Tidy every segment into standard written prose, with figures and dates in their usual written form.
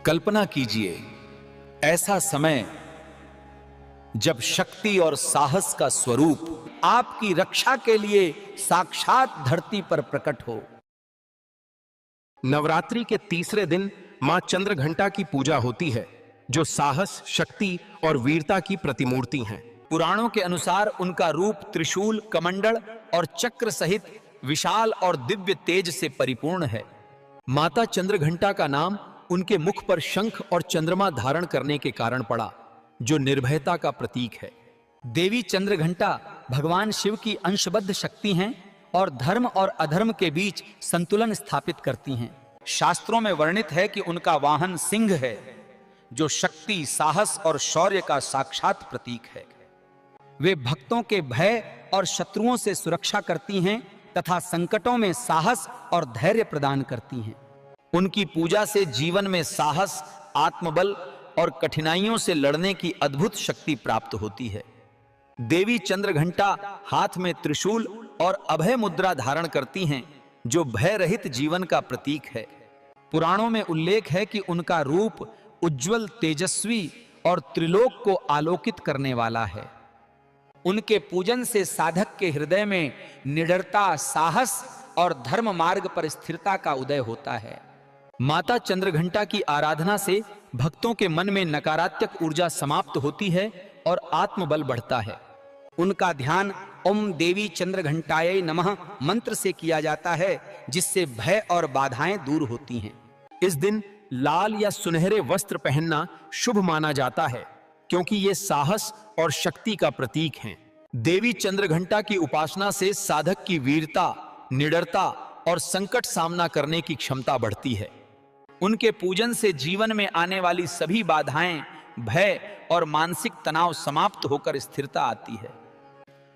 कल्पना कीजिए ऐसा समय जब शक्ति और साहस का स्वरूप आपकी रक्षा के लिए साक्षात धरती पर प्रकट हो। नवरात्रि के तीसरे दिन मां चंद्रघंटा की पूजा होती है, जो साहस, शक्ति और वीरता की प्रतिमूर्ति हैं। पुराणों के अनुसार उनका रूप त्रिशूल, कमंडल और चक्र सहित विशाल और दिव्य तेज से परिपूर्ण है। माता चंद्रघंटा का नाम उनके मुख पर शंख और चंद्रमा धारण करने के कारण पड़ा, जो निर्भयता का प्रतीक है। देवी चंद्रघंटा भगवान शिव की अंशबद्ध शक्ति हैं और धर्म और अधर्म के बीच संतुलन स्थापित करती हैं। शास्त्रों में वर्णित है कि उनका वाहन सिंह है, जो शक्ति, साहस और शौर्य का साक्षात प्रतीक है। वे भक्तों के भय और शत्रुओं से सुरक्षा करती हैं तथा संकटों में साहस और धैर्य प्रदान करती हैं। उनकी पूजा से जीवन में साहस, आत्मबल और कठिनाइयों से लड़ने की अद्भुत शक्ति प्राप्त होती है। देवी चंद्रघंटा हाथ में त्रिशूल और अभय मुद्रा धारण करती हैं, जो भय रहित जीवन का प्रतीक है। पुराणों में उल्लेख है कि उनका रूप उज्जवल, तेजस्वी और त्रिलोक को आलोकित करने वाला है। उनके पूजन से साधक के हृदय में निडरता, साहस और धर्म मार्ग पर स्थिरता का उदय होता है। माता चंद्रघंटा की आराधना से भक्तों के मन में नकारात्मक ऊर्जा समाप्त होती है और आत्मबल बढ़ता है। उनका ध्यान ओम देवी चंद्रघंटायै नमः मंत्र से किया जाता है, जिससे भय और बाधाएं दूर होती हैं। इस दिन लाल या सुनहरे वस्त्र पहनना शुभ माना जाता है, क्योंकि ये साहस और शक्ति का प्रतीक हैं। देवी चंद्रघंटा की उपासना से साधक की वीरता, निडरता और संकट सामना करने की क्षमता बढ़ती है। उनके पूजन से जीवन में आने वाली सभी बाधाएं, भय और मानसिक तनाव समाप्त होकर स्थिरता आती है।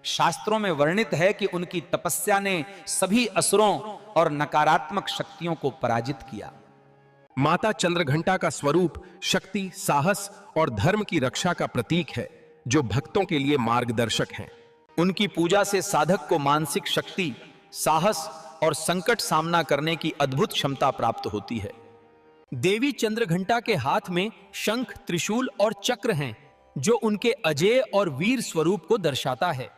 शास्त्रों में वर्णित है कि उनकी तपस्या ने सभी असुरों और नकारात्मक शक्तियों को पराजित किया। माता चंद्रघंटा का स्वरूप शक्ति, साहस और धर्म की रक्षा का प्रतीक है, जो भक्तों के लिए मार्गदर्शक हैं। उनकी पूजा से साधक को मानसिक शक्ति, साहस और संकट सामना करने की अद्भुत क्षमता प्राप्त होती है। देवी चंद्रघंटा के हाथ में शंख, त्रिशूल और चक्र हैं, जो उनके अजेय और वीर स्वरूप को दर्शाता है।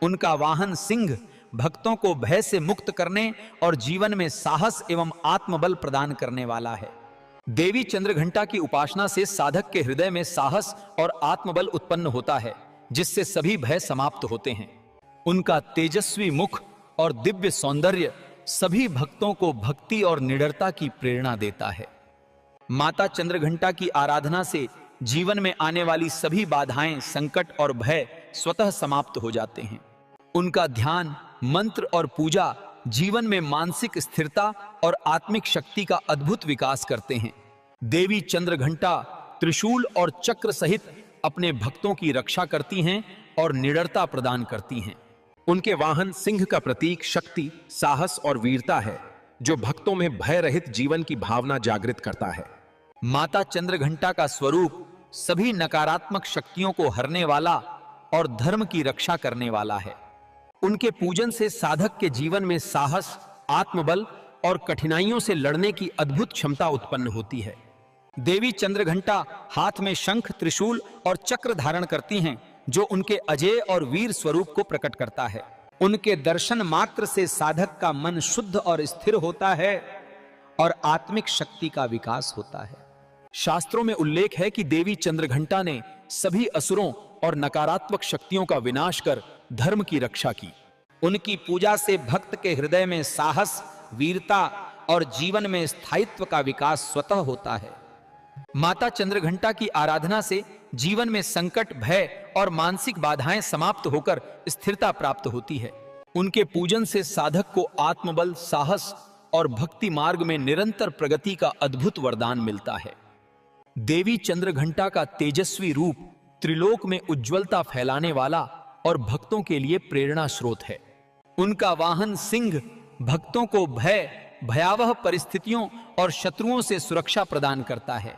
उनका वाहन सिंह भक्तों को भय से मुक्त करने और जीवन में साहस एवं आत्मबल प्रदान करने वाला है। देवी चंद्रघंटा की उपासना से साधक के हृदय में साहस और आत्मबल उत्पन्न होता है, जिससे सभी भय समाप्त होते हैं। उनका तेजस्वी मुख और दिव्य सौंदर्य सभी भक्तों को भक्ति और निडरता की प्रेरणा देता है। माता चंद्रघंटा की आराधना से जीवन में आने वाली सभी बाधाएं, संकट और भय स्वतः समाप्त हो जाते हैं। उनका ध्यान, मंत्र और पूजा जीवन में मानसिक स्थिरता और आत्मिक शक्ति का अद्भुत विकास करते हैं। देवी चंद्रघंटा त्रिशूल और चक्र सहित अपने भक्तों की रक्षा करती हैं और निडरता प्रदान करती हैं। उनके वाहन सिंह का प्रतीक शक्ति, साहस और वीरता है, जो भक्तों में भय रहित जीवन की भावना जागृत करता है। माता चंद्रघंटा का स्वरूप सभी नकारात्मक शक्तियों को हरने वाला और धर्म की रक्षा करने वाला है। उनके पूजन से साधक के जीवन में साहस, आत्मबल और कठिनाइयों से लड़ने की अद्भुत क्षमता उत्पन्न होती है। देवी चंद्रघंटा हाथ में शंख, त्रिशूल और चक्र धारण करती हैं, जो उनके अजेय और वीर स्वरूप को प्रकट करता है। उनके दर्शन मात्र से साधक का मन शुद्ध और स्थिर होता है और आत्मिक शक्ति का विकास होता है। शास्त्रों में उल्लेख है कि देवी चंद्रघंटा ने सभी असुरों और नकारात्मक शक्तियों का विनाश कर धर्म की रक्षा की। उनकी पूजा से भक्त के हृदय में साहस, वीरता और जीवन में स्थायित्व का विकास स्वतः होता है। माता चंद्रघंटा की आराधना से जीवन में संकट, भय और मानसिक बाधाएं समाप्त होकर स्थिरता प्राप्त होती है। उनके पूजन से साधक को आत्मबल, साहस और भक्ति मार्ग में निरंतर प्रगति का अद्भुत वरदान मिलता है। देवी चंद्रघंटा का तेजस्वी रूप त्रिलोक में उज्जवलता फैलाने वाला और भक्तों के लिए प्रेरणा स्रोत है। उनका वाहन सिंह भक्तों को भय, भयावह परिस्थितियों और शत्रुओं से सुरक्षा प्रदान करता है।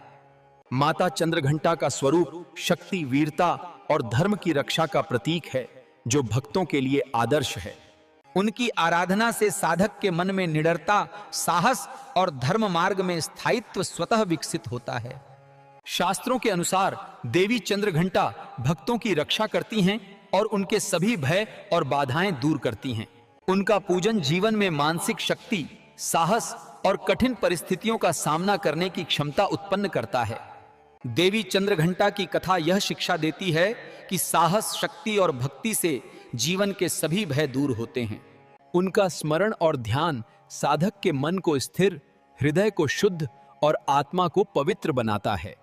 माता चंद्रघंटा का स्वरूप शक्ति, वीरता और धर्म की रक्षा का प्रतीक है, जो भक्तों के लिए आदर्श है। उनकी आराधना से साधक के मन में निडरता, साहस और धर्म मार्ग में स्थायित्व स्वतः विकसित होता है। शास्त्रों के अनुसार देवी चंद्रघंटा भक्तों की रक्षा करती हैं और उनके सभी भय और बाधाएं दूर करती हैं। उनका पूजन जीवन में मानसिक शक्ति, साहस और कठिन परिस्थितियों का सामना करने की क्षमता उत्पन्न करता है। देवी चंद्रघंटा की कथा यह शिक्षा देती है कि साहस, शक्ति और भक्ति से जीवन के सभी भय दूर होते हैं। उनका स्मरण और ध्यान साधक के मन को स्थिर, हृदय को शुद्ध और आत्मा को पवित्र बनाता है।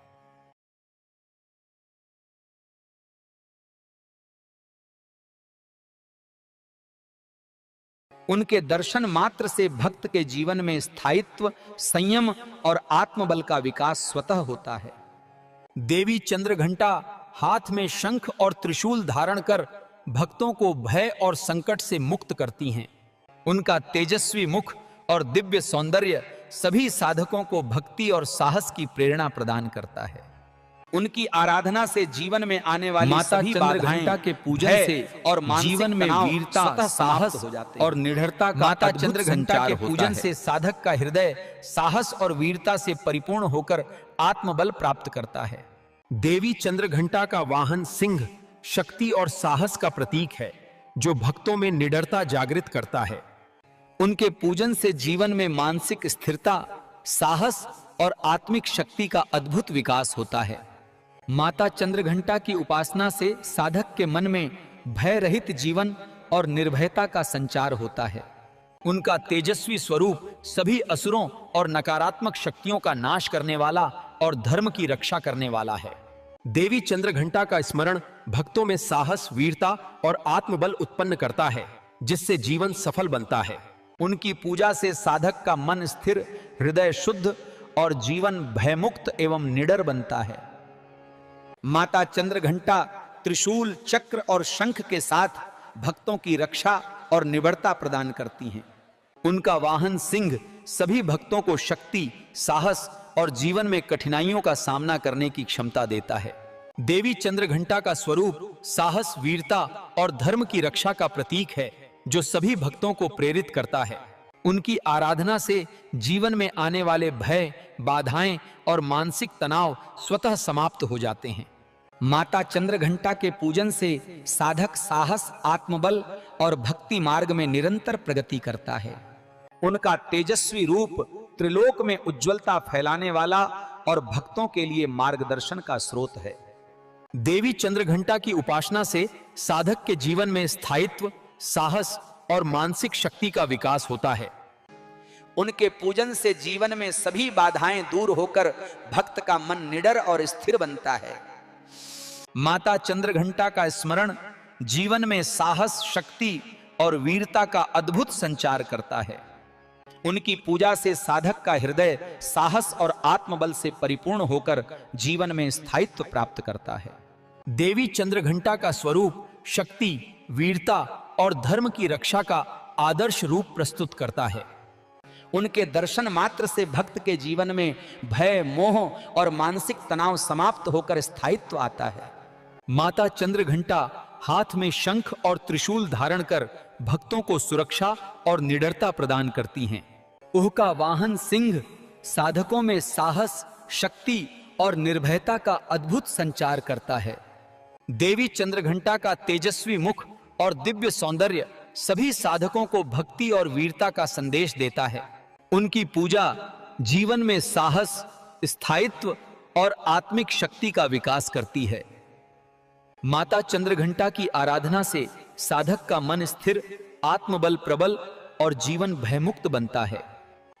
उनके दर्शन मात्र से भक्त के जीवन में स्थायित्व, संयम और आत्मबल का विकास स्वतः होता है। देवी चंद्रघंटा हाथ में शंख और त्रिशूल धारण कर भक्तों को भय और संकट से मुक्त करती हैं। उनका तेजस्वी मुख और दिव्य सौंदर्य सभी साधकों को भक्ति और साहस की प्रेरणा प्रदान करता है। उनकी आराधना से जीवन में आने वाली माता सभी चंद्रघंटा के पूजन से और जीवन में वीरता, साहस और निडरता का माता चंद्रघंटा के पूजन से साधक का हृदय साहस और वीरता से परिपूर्ण होकर आत्मबल प्राप्त करता है। देवी चंद्रघंटा का वाहन सिंह शक्ति और साहस का प्रतीक है, जो भक्तों में निडरता जागृत करता है। उनके पूजन से जीवन में मानसिक स्थिरता, साहस और आत्मिक शक्ति का अद्भुत विकास होता है। माता चंद्रघंटा की उपासना से साधक के मन में भय रहित जीवन और निर्भयता का संचार होता है। उनका तेजस्वी स्वरूप सभी असुरों और नकारात्मक शक्तियों का नाश करने वाला और धर्म की रक्षा करने वाला है। देवी चंद्रघंटा का स्मरण भक्तों में साहस, वीरता और आत्मबल उत्पन्न करता है, जिससे जीवन सफल बनता है। उनकी पूजा से साधक का मन स्थिर, हृदय शुद्ध और जीवन भयमुक्त एवं निडर बनता है। माता चंद्रघंटा त्रिशूल, चक्र और शंख के साथ भक्तों की रक्षा और निडरता प्रदान करती हैं। उनका वाहन सिंह सभी भक्तों को शक्ति, साहस और जीवन में कठिनाइयों का सामना करने की क्षमता देता है। देवी चंद्रघंटा का स्वरूप साहस, वीरता और धर्म की रक्षा का प्रतीक है, जो सभी भक्तों को प्रेरित करता है। उनकी आराधना से जीवन में आने वाले भय, बाधाएं और मानसिक तनाव स्वतः समाप्त हो जाते हैं। माता चंद्रघंटा के पूजन से साधक साहस, आत्मबल और भक्ति मार्ग में निरंतर प्रगति करता है। उनका तेजस्वी रूप त्रिलोक में उज्जवलता फैलाने वाला और भक्तों के लिए मार्गदर्शन का स्रोत है। देवी चंद्रघंटा की उपासना से साधक के जीवन में स्थायित्व, साहस और मानसिक शक्ति का विकास होता है। उनके पूजन से जीवन में सभी बाधाएं दूर होकर भक्त का मन निडर और स्थिर बनता है। माता चंद्रघंटा का स्मरण जीवन में साहस, शक्ति और वीरता का अद्भुत संचार करता है। उनकी पूजा से साधक का हृदय साहस और आत्मबल से परिपूर्ण होकर जीवन में स्थायित्व प्राप्त करता है। देवी चंद्रघंटा का स्वरूप शक्ति, वीरता और धर्म की रक्षा का आदर्श रूप प्रस्तुत करता है। उनके दर्शन मात्र से भक्त के जीवन में भय, मोह और मानसिक तनाव समाप्त होकर स्थायित्व आता है। माता चंद्रघंटा हाथ में शंख और त्रिशूल धारण कर भक्तों को सुरक्षा और निडरता प्रदान करती हैं। उनका वाहन सिंह साधकों में साहस, शक्ति और निर्भयता का अद्भुत संचार करता है। देवी चंद्रघंटा का तेजस्वी मुख और दिव्य सौंदर्य सभी साधकों को भक्ति और वीरता का संदेश देता है। उनकी पूजा जीवन में साहस, स्थायित्व और आत्मिक शक्ति का विकास करती है। माता चंद्रघंटा की आराधना से साधक का मन स्थिर, आत्मबल प्रबल और जीवन भयमुक्त बनता है।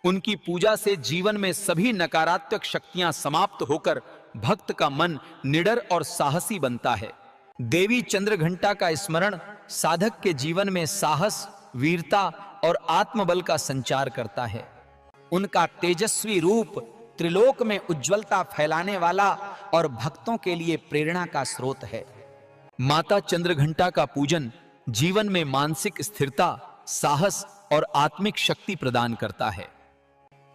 उनकी पूजा से जीवन में सभी नकारात्मक शक्तियां समाप्त होकर भक्त का मन निडर और साहसी बनता है। देवी चंद्रघंटा का स्मरण साधक के जीवन में साहस, वीरता और आत्मबल का संचार करता है। उनका तेजस्वी रूप त्रिलोक में उज्जवलता फैलाने वाला और भक्तों के लिए प्रेरणा का स्रोत है। माता चंद्रघंटा का पूजन जीवन में मानसिक स्थिरता, साहस और आत्मिक शक्ति प्रदान करता है।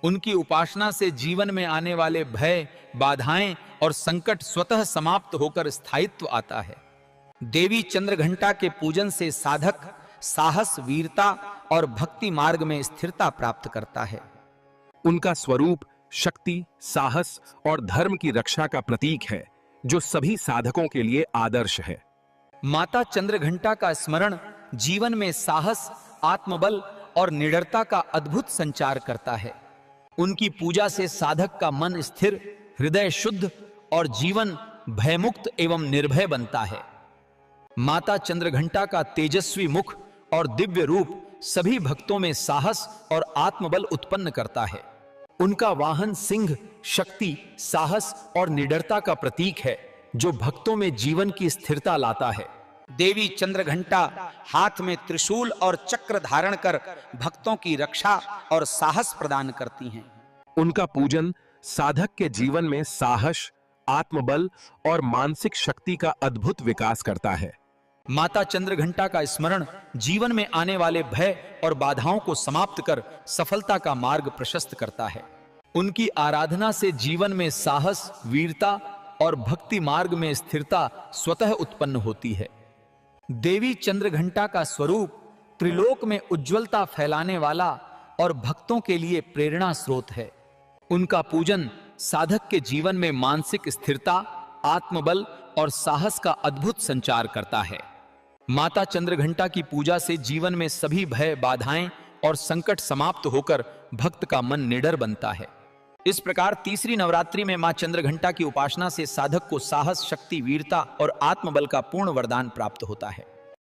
उनकी उपासना से जीवन में आने वाले भय, बाधाएं और संकट स्वतः समाप्त होकर स्थायित्व आता है। देवी चंद्रघंटा के पूजन से साधक साहस, वीरता और भक्ति मार्ग में स्थिरता प्राप्त करता है। उनका स्वरूप शक्ति, साहस और धर्म की रक्षा का प्रतीक है, जो सभी साधकों के लिए आदर्श है। माता चंद्रघंटा का स्मरण जीवन में साहस, आत्मबल और निडरता का अद्भुत संचार करता है। उनकी पूजा से साधक का मन स्थिर, हृदय शुद्ध और जीवन भयमुक्त एवं निर्भय बनता है। माता चंद्रघंटा का तेजस्वी मुख और दिव्य रूप सभी भक्तों में साहस और आत्मबल उत्पन्न करता है। उनका वाहन सिंह शक्ति, साहस और निडरता का प्रतीक है, जो भक्तों में जीवन की स्थिरता लाता है। देवी चंद्रघंटा हाथ में त्रिशूल और चक्र धारण कर भक्तों की रक्षा और साहस प्रदान करती हैं। उनका पूजन साधक के जीवन में साहस, आत्मबल और मानसिक शक्ति का अद्भुत विकास करता है। माता चंद्रघंटा का स्मरण जीवन में आने वाले भय और बाधाओं को समाप्त कर सफलता का मार्ग प्रशस्त करता है। उनकी आराधना से जीवन में साहस, वीरता और भक्ति मार्ग में स्थिरता स्वतः उत्पन्न होती है। देवी चंद्रघंटा का स्वरूप त्रिलोक में उज्जवलता फैलाने वाला और भक्तों के लिए प्रेरणा स्रोत है। उनका पूजन साधक के जीवन में मानसिक स्थिरता, आत्मबल और साहस का अद्भुत संचार करता है। माता चंद्रघंटा की पूजा से जीवन में सभी भय, बाधाएं और संकट समाप्त होकर भक्त का मन निडर बनता है। इस प्रकार तीसरी नवरात्रि में मां चंद्रघंटा की उपासना से साधक को साहस, शक्ति, वीरता और आत्मबल का पूर्ण वरदान प्राप्त होता है।